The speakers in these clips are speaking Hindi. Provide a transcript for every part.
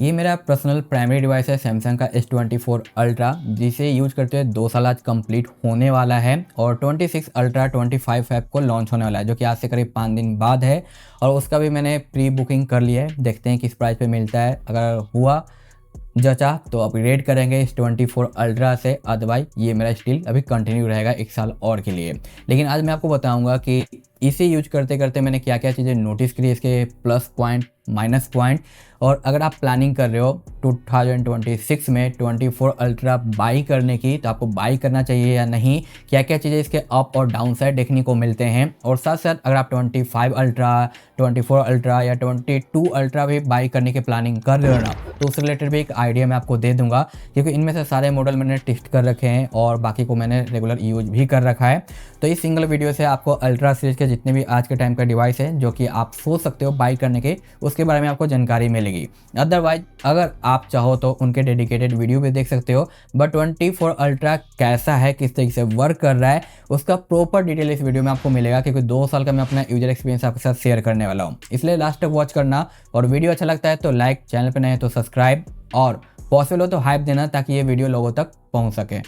ये मेरा पर्सनल प्राइमरी डिवाइस है सैमसंग का S24 अल्ट्रा, जिसे यूज करते हुए 2 साल आज कंप्लीट होने वाला है और 26 अल्ट्रा 25 ऐप को लॉन्च होने वाला है, जो कि आज से करीब 5 दिन बाद है। और उसका भी मैंने प्री बुकिंग कर लिया है। देखते हैं किस प्राइस पे मिलता है। अगर हुआ जचा तो अपग्रेड करेंगे इस 24 अल्ट्रा से, अदरवाइज ये मेरा स्टिल अभी कंटिन्यू रहेगा 1 साल और के लिए। लेकिन आज मैं आपको बताऊंगा कि इसे यूज करते करते मैंने क्या क्या चीज़ें नोटिस करी, इसके प्लस पॉइंट माइनस पॉइंट। और अगर आप प्लानिंग कर रहे हो 2026 में 24 अल्ट्रा बाई करने की, तो आपको बाई करना चाहिए या नहीं, क्या क्या चीज़ें इसके अप और डाउन साइड देखने को मिलते हैं। और साथ साथ अगर आप 25 अल्ट्रा 24 अल्ट्रा या 22 अल्ट्रा भी बाई करने की प्लानिंग कर रहे हो ना, तो उससे रिलेटेड भी एक आइडिया मैं आपको दे दूंगा, क्योंकि इनमें से सारे मॉडल मैंने टेस्ट कर रखे हैं और बाकी को मैंने रेगुलर यूज भी कर रखा है। तो इस सिंगल वीडियो से आपको अल्ट्रा सीरीज के जितने भी आज के टाइम का डिवाइस है जो कि आप सोच सकते हो बाई करने के, उसके बारे में आपको जानकारी मिलेगी। अदरवाइज अगर आप चाहो तो उनके डेडिकेटेड वीडियो भी देख सकते हो। बट 24 अल्ट्रा कैसा है, किस तरीके से वर्क कर रहा है, उसका प्रॉपर डिटेल इस वीडियो में आपको मिलेगा, क्योंकि 2 साल का मैं अपना यूजर एक्सपीरियंस आपके साथ शेयर करने वाला हूँ। इसलिए लास्ट तक वॉच करना, और वीडियो अच्छा लगता है तो लाइक, चैनल पर नए हैं तो सब्सक्राइब, और पॉसिबल हो तो हाइप देना ताकि ये वीडियो लोगों तक पहुँच सके।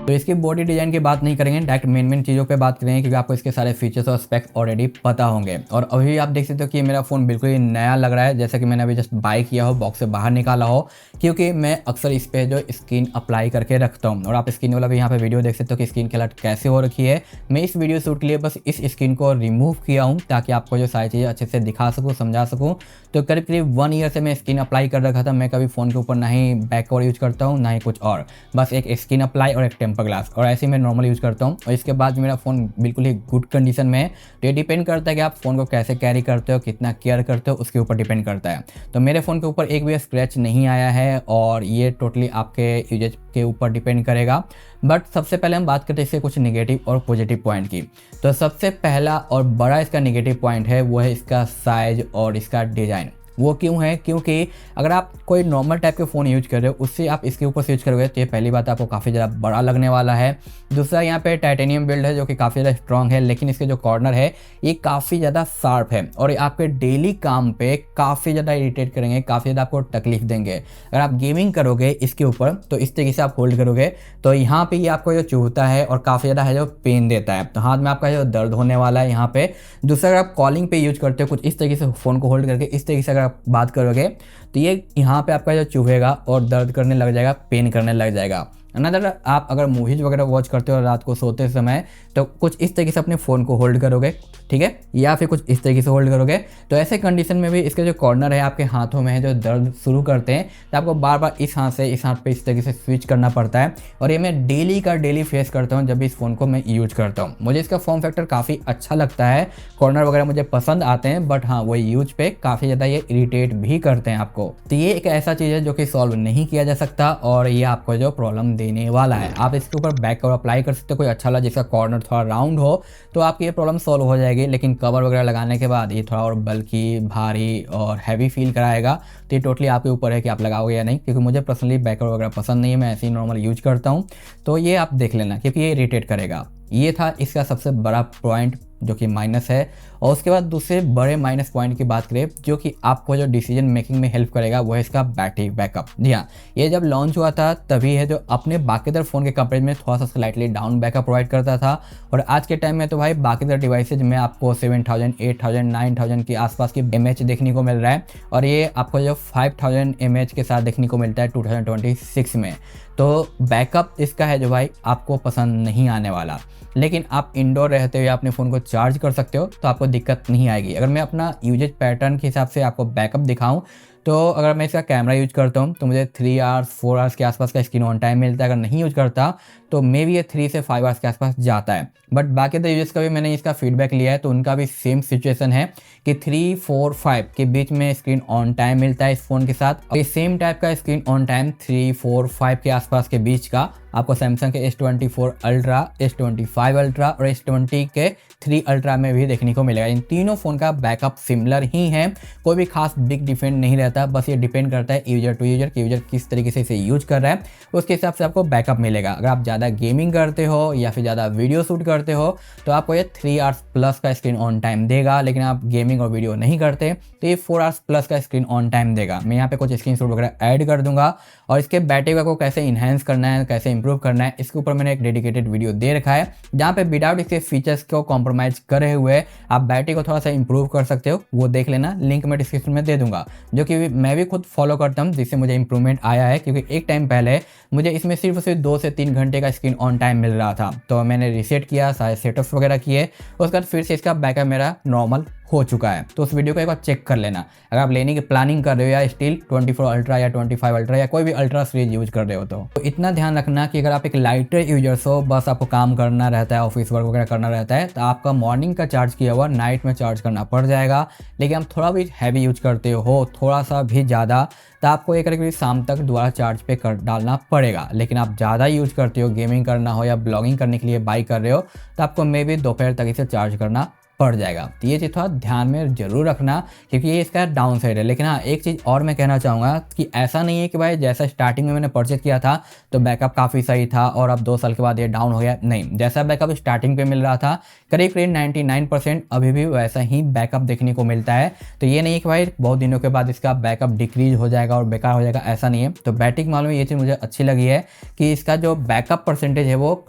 तो इसकी बॉडी डिजाइन की बात नहीं करेंगे, डायरेक्ट मेन चीज़ों पे बात करेंगे, क्योंकि आपको इसके सारे फीचर्स और स्पेक्स ऑलरेडी पता होंगे। और अभी आप देख सकते हो कि मेरा फ़ोन बिल्कुल ही नया लग रहा है, जैसा कि मैंने अभी जस्ट बाय किया हो, बॉक्स से बाहर निकाला हो, क्योंकि मैं अक्सर इस पर जो स्क्रीन अप्लाई करके रखता हूँ। और आप स्क्रीन वाला भी यहाँ पे वीडियो देख सकते हो कि स्क्रीन की हालत कैसे हो रखी है। मैं इस वीडियो शूट के लिए बस इस स्क्रीन को रिमूव किया हूँ, ताकि आपको जो सारी चीज़ें अच्छे से दिखा सकूँ, समझा सकूँ। तो करीब 1 ईयर से मैं स्क्रीन अप्लाई कर रखा था। मैं कभी फ़ोन के ऊपर ना ही बैक कवर यूज करता हूँ, ना ही कुछ और, बस एक स्क्रीन अप्लाई और एक टेम्पर ग्लास, और ऐसे मैं नॉर्मल यूज़ करता हूँ। और इसके बाद मेरा फ़ोन बिल्कुल ही गुड कंडीशन में है। तो ये डिपेंड करता है कि आप फ़ोन को कैसे कैरी करते हो, कितना केयर करते हो, उसके ऊपर डिपेंड करता है। तो मेरे फ़ोन के ऊपर एक भी स्क्रैच नहीं आया है, और ये टोटली आपके यूजेज के ऊपर डिपेंड करेगा। बट सबसे पहले हम बात करते हैं इसके कुछ नेगेटिव और पॉजिटिव पॉइंट की। तो सबसे पहला और बड़ा इसका नेगेटिव पॉइंट है, वो है इसका साइज और इसका डिज़ाइन। वो क्यों है? क्योंकि अगर आप कोई नॉर्मल टाइप के फ़ोन यूज कर रहे हो, उससे आप इसके ऊपर से यूज करोगे तो ये पहली बात आपको काफ़ी ज़्यादा बड़ा लगने वाला है। दूसरा, यहाँ पे टाइटेनियम बिल्ड है जो कि काफ़ी ज़्यादा स्ट्रॉन्ग है, लेकिन इसके जो कॉर्नर है ये काफ़ी ज़्यादा शार्प है, और ये आपके डेली काम पे काफ़ी ज़्यादा इरिटेट करेंगे, काफ़ी ज़्यादा आपको तकलीफ देंगे। अगर आप गेमिंग करोगे इसके ऊपर, तो इस तरीके से आप होल्ड करोगे तो यहाँ पे ये आपको जो चुभता है और काफ़ी ज़्यादा है जो पेन देता है, तो हाथ में आपका जो दर्द होने वाला है यहाँ पे। दूसरा, अगर आप कॉलिंग पे यूज करते हो कुछ इस तरीके से फ़ोन को होल्ड करके, इस तरीके से अगर आप बात करोगे, तो ये यहाँ पे आपका जो चुभेगा और दर्द करने लग जाएगा, पेन करने लग जाएगा। अनदर, आप अगर मूवीज वगैरह वॉच करते हो रात को सोते समय, तो कुछ इस तरीके से अपने फ़ोन को होल्ड करोगे, ठीक है, या फिर कुछ इस तरीके से होल्ड करोगे, तो ऐसे कंडीशन में भी इसके जो कॉर्नर है आपके हाथों में है जो दर्द शुरू करते हैं, तो आपको बार बार इस हाथ से इस हाथ पे इस तरीके से स्विच करना पड़ता है। और ये मैं डेली फेस करता हूँ जब भी इस फ़ोन को मैं यूज करता हूँ। मुझे इसका फॉर्म फैक्टर काफ़ी अच्छा लगता है, कॉर्नर वगैरह मुझे पसंद आते हैं, बट हाँ, वही यूज पे काफ़ी ज़्यादा ये इरीटेट भी करते हैं आपको। तो ये एक ऐसा चीज़ है जो कि सॉल्व नहीं किया जा सकता, और ये आपको जो प्रॉब्लम देने वाला है। आप इसके ऊपर बैक कवर अप्लाई कर सकते हो, कोई अच्छा वाला जिसका कॉर्नर थोड़ा राउंड हो, तो आपकी ये प्रॉब्लम सॉल्व हो जाएगी। लेकिन कवर वगैरह लगाने के बाद ये थोड़ा और बल्कि, भारी और हैवी फील कराएगा। तो ये टोटली आपके ऊपर है कि आप लगाओगे या नहीं, क्योंकि मुझे पर्सनली बैक कवर वगैरह पसंद नहीं है, मैं ऐसे ही नॉर्मल यूज करता हूँ। तो ये आप देख लेना, क्योंकि ये इरिटेट करेगा। ये था इसका सबसे बड़ा पॉइंट जो कि माइनस है। और उसके बाद दूसरे बड़े माइनस पॉइंट की बात करें, जो कि आपको जो डिसीजन मेकिंग में हेल्प करेगा, वो है इसका बैटरी बैकअप। जी हाँ, ये जब लॉन्च हुआ था तभी है, जो अपने बाकीदार फ़ोन के कंपेयर में थोड़ा सा स्लाइटली डाउन बैकअप प्रोवाइड करता था। और आज के टाइम में तो भाई बाकीदार डिवाइसेज में आपको 7000, 8000, 9000 के आसपास की mAh देखने को मिल रहा है, और ये आपको जो 5000 mAh के साथ देखने को मिलता है 2026 में। तो बैकअप इसका है जो भाई आपको पसंद नहीं आने वाला। लेकिन आप इंडोर रहते हुए अपने फ़ोन को चार्ज कर सकते हो, तो आपको दिक्कत नहीं आएगी। अगर मैं अपना यूजेज पैटर्न के हिसाब से आपको बैकअप दिखाऊं, तो अगर मैं इसका कैमरा यूज करता हूँ तो मुझे 3 आवर्स 4 आवर्स के आसपास का स्क्रीन ऑन टाइम मिलता है। अगर नहीं यूज करता तो मे भी ये 3 से 5 आवर्स के आसपास जाता है। बट बाकी द यूजर्स का भी मैंने इसका फीडबैक लिया है, तो उनका भी सेम सिचुएशन है कि 3, 4, 5 के बीच में स्क्रीन ऑन टाइम मिलता है इस फ़ोन के साथ। और ये सेम टाइप का स्क्रीन ऑन टाइम 3, 4, 5 के आसपास के बीच का आपको सैमसंग के S24 अल्ट्रा, S25 अल्ट्रा और S20 के 3 अल्ट्रा में भी देखने को मिलेगा। इन तीनों फ़ोन का बैकअप सिमिलर ही है, कोई भी खास बिग डिफरेंट नहीं रहता, बस ये डिपेंड करता है यूजर टू यूजर कि यूजर किस तरीके से इसे यूज कर रहा है, उसके हिसाब से आपको बैकअप मिलेगा। अगर आप ज़्यादा गेमिंग करते हो या फिर ज़्यादा वीडियो शूट करते हो तो आपको ये 3 आवर्स प्लस का स्क्रीन ऑन टाइम देगा, लेकिन आप गेमिंग और वीडियो नहीं करते तो ये 4 आवर्स प्लस का स्क्रीन ऑन टाइम देगा। मैं यहाँ पे कुछ स्क्रीन शॉट वगैरह ऐड कर दूंगा और इसके बैटरी को कैसे इन्हेंस करना है, कैसे इंप्रूव करना है, इसके ऊपर मैंने एक डेडिकेटेड वीडियो दे रखा है, जहाँ पे विदाउट इसके फीचर्स को कॉम्प्रोमाइज करे हुए आप बैटरी को थोड़ा सा इंप्रूव कर सकते हो, वो देख लेना, लिंक मैं डिस्क्रिप्शन में दे दूंगा, जो कि मैं भी खुद फॉलो करता हूँ, जिससे मुझे इंप्रूवमेंट आया है। क्योंकि एक टाइम पहले मुझे इसमें सिर्फ 2 से 3 घंटे का स्क्रीन ऑन टाइम मिल रहा था, तो मैंने रीसेट किया, सारे सेटअप्स वगैरह किए, उसके बाद फिर से इसका बैकअप मेरा नॉर्मल हो चुका है। तो उस वीडियो को एक बार चेक कर लेना अगर आप लेने की प्लानिंग कर रहे हो या स्टिल 24 अल्ट्रा या 25 अल्ट्रा या कोई भी अल्ट्रा सीरीज यूज कर रहे हो। तो इतना ध्यान रखना कि अगर आप एक लाइटर यूजर्स हो, बस आपको काम करना रहता है, ऑफिस वर्क वगैरह करना रहता है, तो आपका मॉर्निंग का चार्ज किया हुआ नाइट में चार्ज करना पड़ जाएगा। लेकिन आप थोड़ा भी हैवी यूज करते हो, थोड़ा सा भी ज़्यादा, तो आपको एक करीब शाम तक दोबारा चार्ज पे कर डालना पड़ेगा। लेकिन आप ज़्यादा यूज करते हो, गेमिंग करना हो या ब्लॉगिंग करने के लिए बाई कर रहे हो, तो आपको मे बी दोपहर तक इसे चार्ज करना पड़ जाएगा। तो ये चीज़ थोड़ा ध्यान में जरूर रखना, क्योंकि ये इसका डाउन साइड है। लेकिन हाँ, एक चीज़ और मैं कहना चाहूँगा कि ऐसा नहीं है कि भाई जैसा स्टार्टिंग में मैंने परचेज किया था तो बैकअप काफ़ी सही था और अब 2 साल के बाद ये डाउन हो गया। नहीं, जैसा बैकअप स्टार्टिंग पे मिल रहा था करीब 99% अभी भी वैसा ही बैकअप देखने को मिलता है। तो ये नहीं है कि भाई बहुत दिनों के बाद इसका बैकअप डिक्रीज हो जाएगा और बेकार हो जाएगा, ऐसा नहीं है। तो बैटरी के मामले में ये चीज़ मुझे अच्छी लगी है कि इसका जो बैकअप परसेंटेज है वो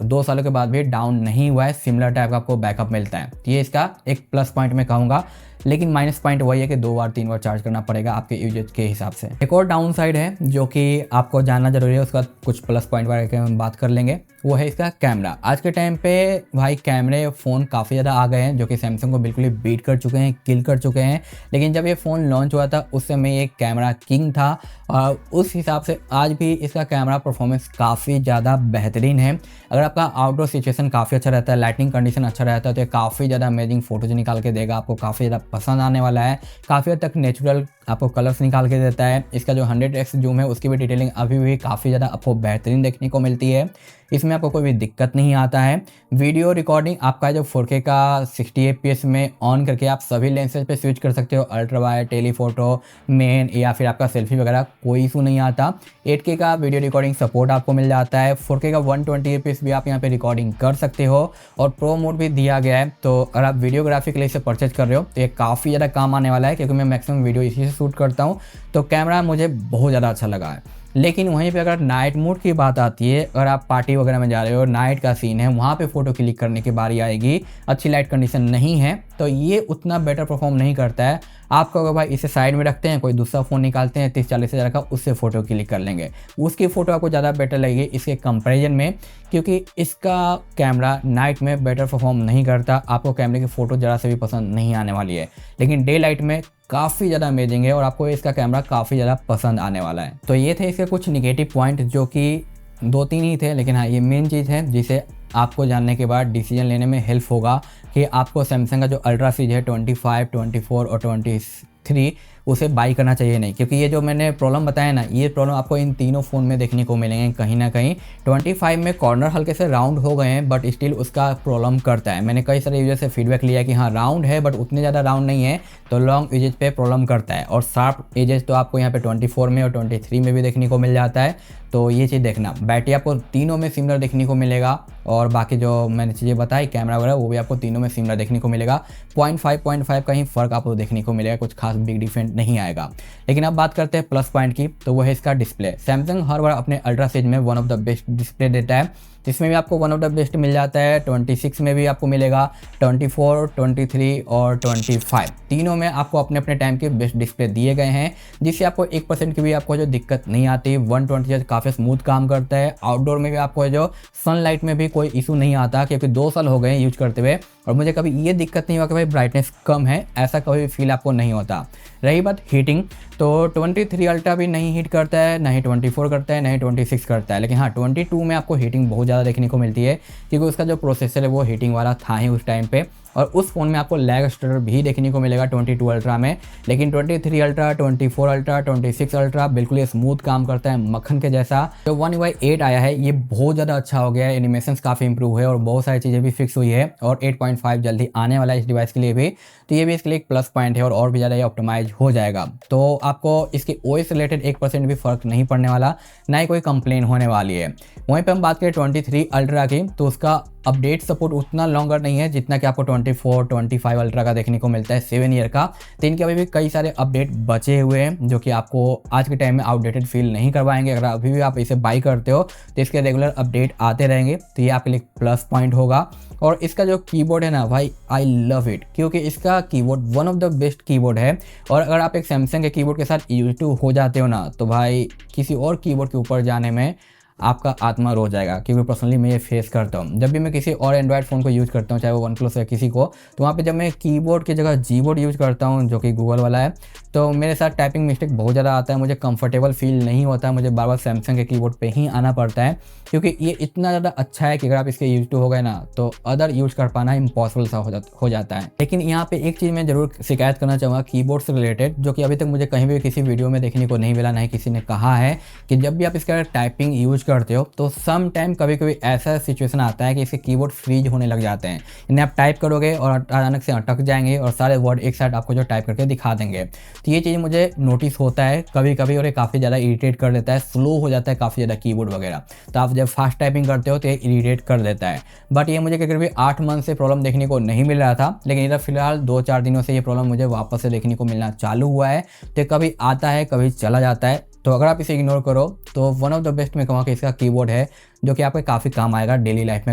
2 सालों के बाद भी डाउन नहीं हुआ है, सिमिलर टाइप का आपको बैकअप मिलता है। ये इसका एक प्लस पॉइंट मैं कहूँगा। लेकिन माइनस पॉइंट वही है कि 2 बार 3 बार चार्ज करना पड़ेगा आपके यूजेज के हिसाब से। एक और डाउन साइड है जो कि आपको जानना जरूरी है, उसका कुछ प्लस पॉइंट बारे में हम बात कर लेंगे, वो है इसका कैमरा। आज के टाइम पे भाई कैमरे फ़ोन काफ़ी ज़्यादा आ गए हैं, जो कि सैमसंग को बिल्कुल ही बीट कर चुके हैं, किल कर चुके हैं। लेकिन जब ये फ़ोन लॉन्च हुआ था उस समय ये कैमरा किंग था और उस हिसाब से आज भी इसका कैमरा परफॉर्मेंस काफ़ी ज़्यादा बेहतरीन है। अगर आपका आउटडोर सिचुएशन काफ़ी अच्छा रहता है, लाइटिंग कंडीशन अच्छा रहता है, तो ये काफ़ी ज़्यादा अमेजिंग फोटोज निकाल के देगा, आपको काफ़ी ज़्यादा पसंद आने वाला है। काफ़ी हद तक नेचुरल आपको कलर्स निकाल के देता है। इसका जो 100x जूम है उसकी भी डिटेलिंग अभी भी काफ़ी ज़्यादा आपको बेहतरीन देखने को मिलती है, इसमें आपको कोई भी दिक्कत नहीं आता है। वीडियो रिकॉर्डिंग आपका जो 4K का 60 fps में ऑन करके आप सभी लेंसेज पे स्विच कर सकते हो, अल्ट्रा वाइड, टेलीफोटो, मेन या फिर आपका सेल्फी वगैरह, कोई इशू नहीं आता। 8K का वीडियो रिकॉर्डिंग सपोर्ट आपको मिल जाता है, 4K का 120 fps भी आप यहाँ पे रिकॉर्डिंग कर सकते हो और प्रो मोड भी दिया गया है। तो अगर आप वीडियोग्राफी के लिए इसे परचेज कर रहे हो तो ये काफ़ी ज़्यादा काम आने वाला है, क्योंकि मैं मैक्सिमम वीडियो इसी से शूट करता हूँ, तो कैमरा मुझे बहुत ज़्यादा अच्छा लगा है। लेकिन वहीं पे अगर नाइट मोड की बात आती है, अगर आप पार्टी वगैरह में जा रहे हो, नाइट का सीन है, वहाँ पे फ़ोटो क्लिक करने की बारी आएगी, अच्छी लाइट कंडीशन नहीं है, तो ये उतना बेटर परफॉर्म नहीं करता है। आपको अगर भाई इसे साइड में रखते हैं, कोई दूसरा फ़ोन निकालते हैं 30-40 हज़ार का, उससे फ़ोटो क्लिक कर लेंगे, उसकी फ़ोटो आपको ज़्यादा बेटर लगेगी इसके कंपैरिजन में, क्योंकि इसका कैमरा नाइट में बेटर परफॉर्म नहीं करता। आपको कैमरे की फ़ोटो ज़रा से भी पसंद नहीं आने वाली है, लेकिन डे लाइट में काफ़ी ज़्यादा अमेजिंग है और आपको इसका कैमरा काफ़ी ज़्यादा पसंद आने वाला है। तो ये थे इसके कुछ निगेटिव पॉइंट, जो कि 2-3 ही थे, लेकिन हाँ ये मेन चीज़ है जिसे आपको जानने के बाद डिसीजन लेने में हेल्प होगा कि आपको सैमसंग का जो अल्ट्रा सीरीज है 25, 24 और 23 उसे बाई करना चाहिए नहीं। क्योंकि ये जो मैंने प्रॉब्लम बताया ना, ये प्रॉब्लम आपको इन तीनों फ़ोन में देखने को मिलेंगे कहीं ना कहीं। 25 में कॉर्नर हल्के से राउंड हो गए हैं, बट स्टिल उसका प्रॉब्लम करता है। मैंने कई सारे यूजर से फीडबैक लिया कि हाँ राउंड है बट उतने ज़्यादा राउंड नहीं है, तो लॉन्ग एजेस पे प्रॉब्लम करता है। और शार्प एजेस तो आपको यहाँ पे 24 में और 23 में भी देखने को मिल जाता है। तो ये चीज़ देखना, बैटरी आपको तीनों में सिमिलर देखने को मिलेगा और बाकी जो मैंने चीज़ें बताई कैमरा वगैरह वो भी आपको तीनों में सिमिलर देखने को मिलेगा। 0.5 का ही फ़र्क आपको देखने को मिलेगा, कुछ खास बिग डिफरेंट नहीं आएगा। लेकिन अब बात करते हैं प्लस पॉइंट की, तो वो है इसका डिस्प्ले। सैमसंग हर बार अपने अल्ट्रा सीरीज में one of the best display देता है, जिसमें भी आपको वन ऑफ द बेस्ट मिल जाता है। 26 में भी आपको मिलेगा, 24, 23 और 25 तीनों में आपको अपने अपने टाइम के बेस्ट डिस्प्ले दिए गए हैं, जिससे आपको 1% की भी आपको जो दिक्कत नहीं आती। 120 काफ़ी स्मूथ काम करता है। आउटडोर में भी आपको जो सनलाइट में भी कोई इशू नहीं आता, क्योंकि 2 साल हो गए यूज करते हुए और मुझे कभी ये दिक्कत नहीं हुआ कि भाई ब्राइटनेस कम है, ऐसा कभी भी फील आपको नहीं होता। रही बात हीटिंग, तो 23 अल्ट्रा भी नहीं हीट करता है, ना ही 24 करता है, ना ही 26 करता है। लेकिन हाँ 22 में आपको हीटिंग बहुत ज़्यादा देखने को मिलती है, क्योंकि उसका जो प्रोसेसर है वो हीटिंग वाला था ही उस टाइम पे। और उस फ़ोन में आपको लैग स्टटर भी देखने को मिलेगा 22 अल्ट्रा में। लेकिन 23 अल्ट्रा, 24 अल्ट्रा, 26 अल्ट्रा बिल्कुल ये स्मूथ काम करता है मक्खन के जैसा। जो One UI 8 आया है ये बहुत ज़्यादा अच्छा हो गया है, एनिमेशंस काफ़ी इंप्रूव है और बहुत सारी चीज़ें भी फिक्स हुई है और 8.5 जल्दी आने वाला है इस डिवाइस के लिए भी, तो ये भी इसके लिए एक प्लस पॉइंट है और भी ज़्यादा ये ऑप्टिमाइज हो जाएगा। तो आपको इसके OS रिलेटेड 1% भी फ़र्क नहीं पड़ने वाला, ना ही कोई कंप्लेन होने वाली है। वहीं पे हम बात करें 23 अल्ट्रा की, तो उसका अपडेट सपोर्ट उतना लॉन्गर नहीं है जितना कि आपको 24, 25 अल्ट्रा का देखने को मिलता है 7 ईयर का। तो इनके अभी भी कई सारे अपडेट बचे हुए हैं जो कि आपको आज के टाइम में आउटडेटेड फील नहीं करवाएंगे। अगर अभी भी आप इसे बाई करते हो तो इसके रेगुलर अपडेट आते रहेंगे, तो ये आपके लिए प्लस पॉइंट होगा। और इसका जो कीबोर्ड है ना भाई, आई लव इट, क्योंकि इसका keyboard one of the best keyboard है। और अगर आप एक सैमसंग के कीबोर्ड के साथ यूज टू हो जाते हो ना, तो भाई किसी और कीबोर्ड के ऊपर जाने में आपका आत्मा रो जाएगा। क्योंकि पर्सनली मैं ये फेस करता हूँ, जब भी मैं किसी और एंड्रॉयड फ़ोन को यूज़ करता हूँ, चाहे वो वन प्लस या किसी को, तो वहाँ पे जब मैं कीबोर्ड की जगह जीबोर्ड यूज़ करता हूँ जो कि गूगल वाला है, तो मेरे साथ टाइपिंग मिस्टेक बहुत ज़्यादा आता है, मुझे कंफर्टेबल फील नहीं होता, मुझे बार बार सैमसंग के कीबोर्ड पे ही आना पड़ता है। क्योंकि ये इतना ज़्यादा अच्छा है कि अगर आप इसके यूज टू हो गए ना, तो अदर यूज़ कर पाना इम्पॉसिबल सा हो जाता है। लेकिन यहाँ पे एक चीज़ मैं ज़रूर शिकायत करना चाहूँगा कीबोर्ड से रिलेटेड, जो कि अभी तक मुझे कहीं भी किसी वीडियो में देखने को नहीं मिला, ना ही किसी ने कहा है, कि जब भी आप इसका टाइपिंग यूज करते हो तो सम टाइम कभी कभी ऐसा सिचुएशन आता है कि इसके कीबोर्ड फ्रीज होने लग जाते हैं। इन्हें आप टाइप करोगे और अचानक से अटक जाएंगे और सारे वर्ड एक साथ आपको जो टाइप करके दिखा देंगे। तो ये चीज़ मुझे नोटिस होता है कभी कभी और ये काफ़ी ज़्यादा इरिटेट कर देता है, स्लो हो जाता है काफ़ी ज़्यादा कीबोर्ड वगैरह। तो आप जब फास्ट टाइपिंग करते हो तो ये इरिटेट कर देता है। बट ये मुझे कभी 8 मंथ से प्रॉब्लम देखने को नहीं मिल रहा था, लेकिन इधर फिलहाल 2-4 दिनों से ये प्रॉब्लम मुझे वापस से देखने को मिलना चालू हुआ है। तो कभी आता है कभी चला जाता है। तो अगर आप इसे इग्नोर करो तो वन ऑफ द बेस्ट मैं कहूँगा कि इसका कीबोर्ड है, जो कि आपके काफ़ी काम आएगा डेली लाइफ में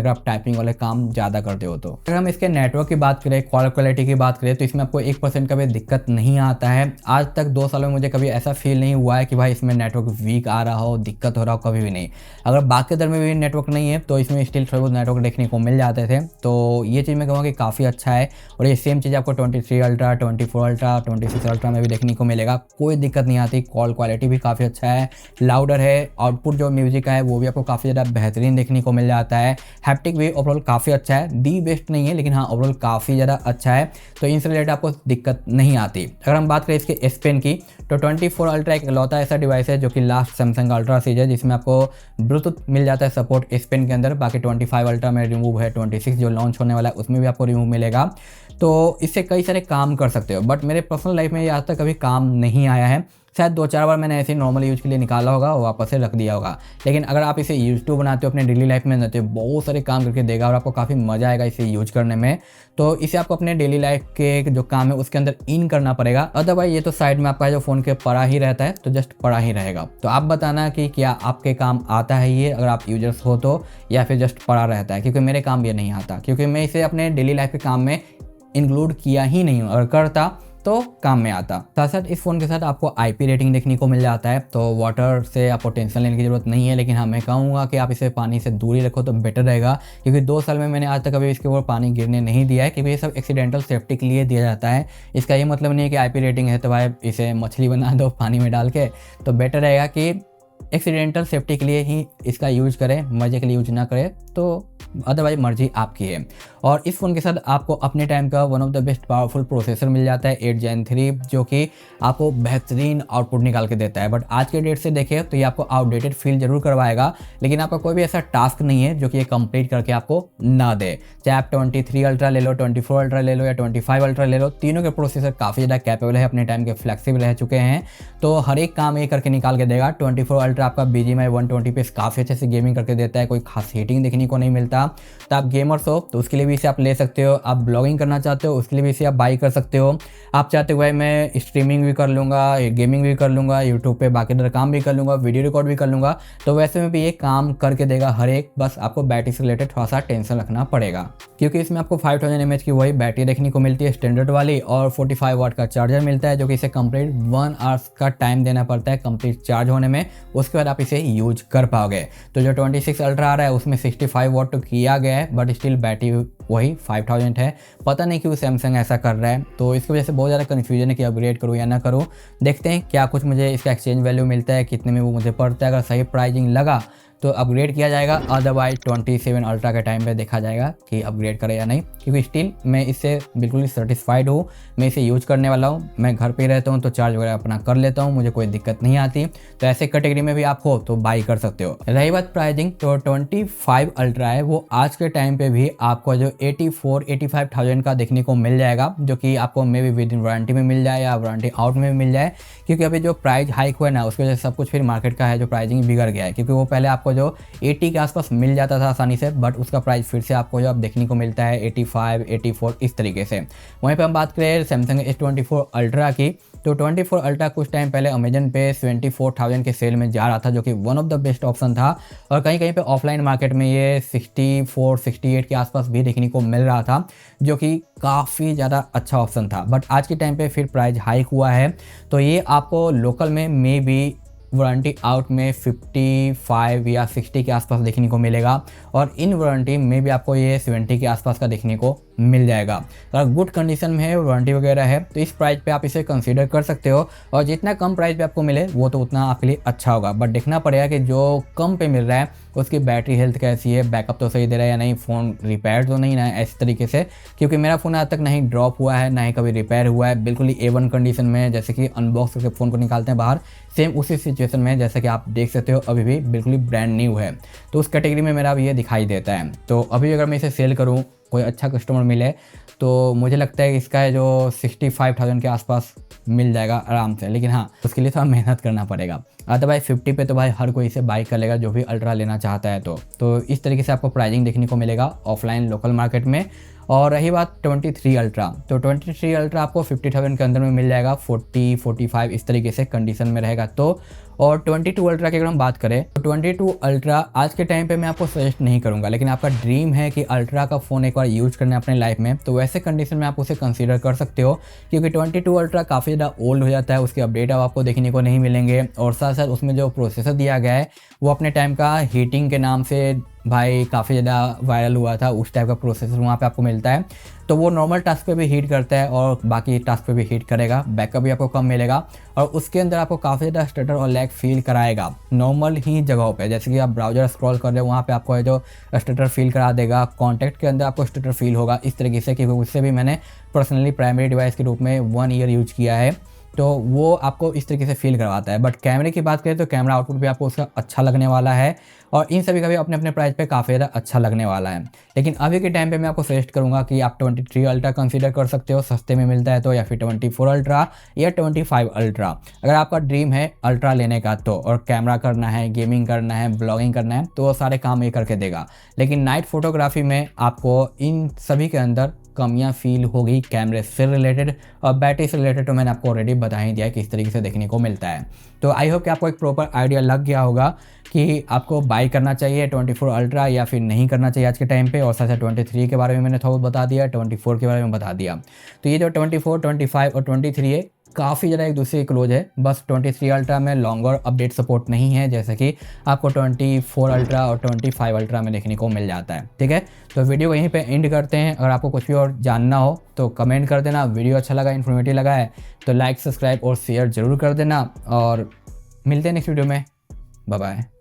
अगर आप टाइपिंग वाले काम ज़्यादा करते हो। तो अगर हम इसके नेटवर्क की बात करें, कॉल क्वालिटी की बात करें, तो इसमें आपको 1% का भी दिक्कत नहीं आता है। आज तक 2 सालों में मुझे कभी ऐसा फील नहीं हुआ है कि भाई इसमें नेटवर्क वीक आ रहा हो, दिक्कत हो रहा हो, कभी भी नहीं। अगर बाकी दर में भी नेटवर्क नहीं है तो इसमें स्टिल थोड़े बहुत नेटवर्क देखने को मिल जाते थे। तो ये चीज़ मैं कहूँगा कि काफ़ी अच्छा है। और ये सेम चीज़ आपको 23 अल्ट्रा, 24 अल्ट्रा, 26 अल्ट्रा में भी देखने को मिलेगा, कोई दिक्कत नहीं आती। कॉल क्वालिटी भी काफ़ी अच्छा है, लाउडर है, आउटपुट जो म्यूजिक का है वो भी आपको काफ़ी ज़्यादा बेहतरीन देखने को मिल जाता है। हैप्टिक भी ओवरऑल काफ़ी अच्छा है, दी बेस्ट नहीं है लेकिन हाँ ओवरऑल काफ़ी ज़्यादा अच्छा है। तो इनसे रिलेटेड आपको दिक्कत नहीं आती। अगर हम बात करें इसके एस पेन की, तो 24 अल्ट्रा एक लौता ऐसा डिवाइस है जो कि लास्ट सैमसंग अल्ट्रा सीरीज है जिसमें आपको ब्लूटूथ मिल जाता है सपोर्ट एस पेन के अंदर। बाकी 25 अल्ट्रा में रिमूव है, 26 जो लॉन्च होने वाला है उसमें भी आपको रिमूव मिलेगा। तो इससे कई सारे काम कर सकते हो, बट मेरे पर्सनल लाइफ में ये आज तक कभी काम नहीं आया है। शायद 2-4 बार मैंने ऐसे नॉर्मल यूज़ के लिए निकाला होगा और वापस से रख दिया होगा। लेकिन अगर आप इसे यूज टू बनाते हो अपने डेली लाइफ में, तो बहुत सारे काम करके देगा और आपको काफ़ी मज़ा आएगा इसे यूज करने में। तो इसे आपको अपने डेली लाइफ के जो काम है उसके अंदर इन करना पड़ेगा। अदरवाइज ये तो साइड में आपका जो फ़ोन के पड़ा ही रहता है, तो जस्ट पड़ा ही रहेगा। तो आप बताना कि क्या आपके काम आता है ये, अगर आप यूजर्स हो तो, या फिर जस्ट पड़ा रहता है। क्योंकि मेरे काम ये नहीं आता, क्योंकि मैं इसे अपने डेली लाइफ के काम में इंक्लूड किया ही नहीं हूँ। अगर करता तो काम में आता। साथ साथ इस फ़ोन के साथ आपको IP रेटिंग देखने को मिल जाता है, तो वाटर से आपको टेंशन लेने की ज़रूरत नहीं है। लेकिन हाँ मैं कहूँगा कि आप इसे पानी से दूरी रखो तो बेटर रहेगा, क्योंकि 2 साल में मैंने आज तक कभी इसके ऊपर पानी गिरने नहीं दिया है, क्योंकि ये सब एक्सीडेंटल सेफ्टी के लिए दिया जाता है। इसका ये मतलब नहीं है कि IP रेटिंग है तो भाई इसे मछली बना दो पानी में डाल के। तो बेटर रहेगा कि एक्सीडेंटल सेफ्टी के लिए ही इसका यूज करें, मज़े के लिए यूज ना करें। तो अदरवाइज मर्जी आपकी है। और इस फ़ोन के साथ आपको अपने टाइम का one of the best powerful processor मिल जाता है 8 Gen 3, जो कि आपको बेहतरीन आउटपुट निकाल के देता है। बट आज के डेट से देखें तो ये आपको आउटडेटेड फील जरूर करवाएगा, लेकिन आपका कोई भी ऐसा टास्क नहीं है जो कि ये कंप्लीट करके आपको ना दे। चाहे आप 23 अल्ट्रा ले लो, 24 अल्ट्रा ले लो या 25 अल्ट्रा ले लो, तीनों के प्रोसेसर काफ़ी ज़्यादा कैपेबल है, अपने टाइम के फ्लेक्सिबल रह चुके हैं। तो हर एक काम ये करके निकाल के देगा। 24 अल्ट्रा आपका BGMI 120 पे काफ़ी अच्छे से गेमिंग करके देता है, कोई खास हीटिंग देखने को नहीं मिलता। तो आप गेमर्स हो तो उसके लिए भी इसे आप ले सकते हो, आप ब्लॉगिंग करना चाहते हो उसके लिए भी इसे आप बाई कर सकते हो। आप चाहते हो भाई मैं स्ट्रीमिंग भी कर लूँगा, गेमिंग भी कर लूँगा, यूट्यूब पे बाकी तरह काम भी कर लूँगा, वीडियो रिकॉर्ड भी कर लूँगा, तो वैसे में भी ये काम करके देगा हर एक। बस आपको बैटरी से रिलेटेड थोड़ा सा टेंशन रखना पड़ेगा, क्योंकि इसमें आपको 5000 mAh की वही बैटरी देखने को मिलती है स्टैंडर्ड वाली, और 45 वाट का चार्जर मिलता है, जो कि इसे कंप्लीट 1 आवर्स का टाइम देना पड़ता है कंप्लीट चार्ज होने में। उसके बाद आप इसे यूज कर पाओगे। तो जो 26 अल्ट्रा आ रहा है उसमें 65 वाट तो किया गया है, बट स्टिल बैटरी वही 5000 है। पता नहीं क्यों सैमसंग ऐसा कर रहा है, तो इसकी वजह से बहुत ज़्यादा कन्फ्यूजन है कि अपग्रेड करूँ या ना करूँ। देखते हैं क्या कुछ मुझे इसका एक्सचेंज वैल्यू मिलता है, कितने में वो मुझे पड़ता है। अगर सही प्राइसिंग लगा तो अपग्रेड किया जाएगा, अदरवाइज 27 अल्ट्रा के टाइम पे देखा जाएगा कि अपग्रेड करे या नहीं, क्योंकि स्टिल मैं इससे बिल्कुल सेटिस्फाइड हूँ। मैं इसे यूज करने वाला हूँ, मैं घर पे रहता हूँ तो चार्ज वगैरह अपना कर लेता हूँ, मुझे कोई दिक्कत नहीं आती। तो ऐसे कैटेगरी में भी आप हो तो बाई कर सकते हो। रही बात प्राइसिंग, तो 25 अल्ट्रा है वो आज के टाइम पे भी आपको जो 84-85,000 का देखने को मिल जाएगा, जो कि आपको may be with in warranty में मिल जाए या वारंटी आउट में मिल जाए, क्योंकि अभी जो प्राइस हाइक हुआ है ना उसकी वजह से सब कुछ फिर मार्केट का है जो प्राइसिंग बिगड़ गया है। क्योंकि वो पहले आपको जो 80 के आसपास मिल जाता था आसानी से, बट उसका प्राइस फिर से आपको जो अब देखने को मिलता है 85, 84 इस तरीके से। वहीं पे हम बात करें सैमसंग S24 अल्ट्रा की, तो 24 अल्ट्रा कुछ टाइम पहले अमेजन पे 74,000 के सेल में जा रहा था, जो कि one of the best option था। और कहीं कहीं पे ऑफलाइन मार्केट में ये 64, 68 के आसपास भी देखने को मिल रहा था, जो कि काफ़ी ज़्यादा अच्छा ऑप्शन था। बट आज के टाइम पे फिर प्राइस हाइक हुआ है, तो ये आपको लोकल में मे बी वारंटी आउट में 55 या 60 के आसपास देखने को मिलेगा, और इन वारंटी में भी आपको ये 70 के आसपास का देखने को मिल जाएगा। अगर गुड कंडीशन में है, वारंटी वगैरह है, तो इस प्राइस पे आप इसे कंसीडर कर सकते हो। और जितना कम प्राइस पे आपको मिले वो तो उतना आपके लिए अच्छा होगा, बट देखना पड़ेगा कि जो कम पे मिल रहा है उसकी बैटरी हेल्थ कैसी है, बैकअप तो सही दे रहा है या नहीं, फ़ोन रिपेयर तो नहीं ना है इस तरीके से। क्योंकि मेरा फ़ोन आज तक नहीं ड्रॉप हुआ है, ना ही कभी रिपेयर हुआ है, बिल्कुल ही A1 कंडीशन में है। जैसे कि अनबॉक्स करके फ़ोन को निकालते हैं बाहर, सेम उसी सिचुएशन में है, जैसे कि आप देख सकते हो अभी भी बिल्कुल ही ब्रांड न्यू है। तो उस कैटेगरी में मेरा अब ये दिखाई देता है। तो अभी अगर मैं इसे सेल करूँ, कोई अच्छा कस्टमर मिले, तो मुझे लगता है कि इसका जो 65,000 के आसपास मिल जाएगा आराम से। लेकिन हाँ, उसके लिए थोड़ा मेहनत करना पड़ेगा। अदरवाइज 50 पे तो भाई हर कोई इसे बाई कर लेगा जो भी अल्ट्रा लेना चाहता है। तो इस तरीके से आपको प्राइसिंग देखने को मिलेगा ऑफलाइन लोकल मार्केट में। और रही बात 23 अल्ट्रा, तो 23 अल्ट्रा आपको 50,000 के अंदर में मिल जाएगा, 40, 45 इस तरीके से कंडीशन में रहेगा। तो और 22 अल्ट्रा की अगर हम बात करें, तो 22 अल्ट्रा आज के टाइम पे मैं आपको सजेस्ट नहीं करूंगा। लेकिन आपका ड्रीम है कि अल्ट्रा का फ़ोन एक बार यूज करना है अपने लाइफ में, तो वैसे कंडीशन में आप उसे कंसीडर कर सकते हो। क्योंकि 22 अल्ट्रा काफ़ी ज़्यादा ओल्ड हो जाता है, उसके अपडेट अब आपको देखने को नहीं मिलेंगे। और साथ साथ उसमें जो प्रोसेसर दिया गया है वो अपने टाइम का हीटिंग के नाम से भाई काफ़ी ज़्यादा वायरल हुआ था, उस टाइप का प्रोसेसर वहाँ पे आपको मिलता है। तो वो नॉर्मल टास्क पे भी हीट करता है और बाकी टास्क पे भी हीट करेगा, बैकअप भी आपको कम मिलेगा। और उसके अंदर आपको काफ़ी ज़्यादा स्टटर और लैग फील कराएगा नॉर्मल ही जगहों पे। जैसे कि आप ब्राउजर स्क्रॉल कर रहे हो, वहाँ पे आपको जो स्टटर फील करा देगा, कॉन्टैक्ट के अंदर आपको स्टटर फील होगा इस तरीके से। क्योंकि उससे भी मैंने पर्सनली प्राइमरी डिवाइस के रूप में 1 ईयर यूज किया है, तो वो आपको इस तरीके से फील करवाता है। बट कैमरे की बात करें तो कैमरा आउटपुट भी आपको उसका अच्छा लगने वाला है, और इन सभी का भी अपने अपने प्राइस पे काफ़ी ज़्यादा अच्छा लगने वाला है। लेकिन अभी के टाइम पे मैं आपको सजेस्ट करूंगा कि आप 23 अल्ट्रा कंसीडर कर सकते हो, सस्ते में मिलता है तो, या फिर 24 अल्ट्रा या 25 अल्ट्रा। अगर आपका ड्रीम है अल्ट्रा लेने का तो, और कैमरा करना है, गेमिंग करना है, ब्लॉगिंग करना है, तो वो सारे काम ये करके देगा। लेकिन नाइट फोटोग्राफी में आपको इन सभी के अंदर कमियां फील होगी कैमरे से रिलेटेड। और बैटरी से रिलेटेड तो मैंने आपको ऑलरेडी बता ही दिया है किस तरीके से देखने को मिलता है। तो आई होप कि आपको एक प्रॉपर आइडिया लग गया होगा कि आपको बाई करना चाहिए 24 अल्ट्रा या फिर नहीं करना चाहिए आज के टाइम पे। और साथ साथ 23 के बारे में मैंने थोड़ा बता दिया, 24 के बारे में बता दिया। तो ये जो 24, 25 और 23 है काफ़ी ज़्यादा एक दूसरे के क्लोज है। बस 23 अल्ट्रा में लॉन्गर अपडेट सपोर्ट नहीं है, जैसे कि आपको 24 अल्ट्रा और 25 अल्ट्रा में देखने को मिल जाता है। ठीक है, तो वीडियो को यहीं पे एंड करते हैं। अगर आपको कुछ भी और जानना हो तो कमेंट कर देना। वीडियो अच्छा लगा, इन्फॉर्मेटिव लगा है तो लाइक, सब्सक्राइब और शेयर जरूर कर देना। और मिलते हैं नेक्स्ट वीडियो में। Bye bye.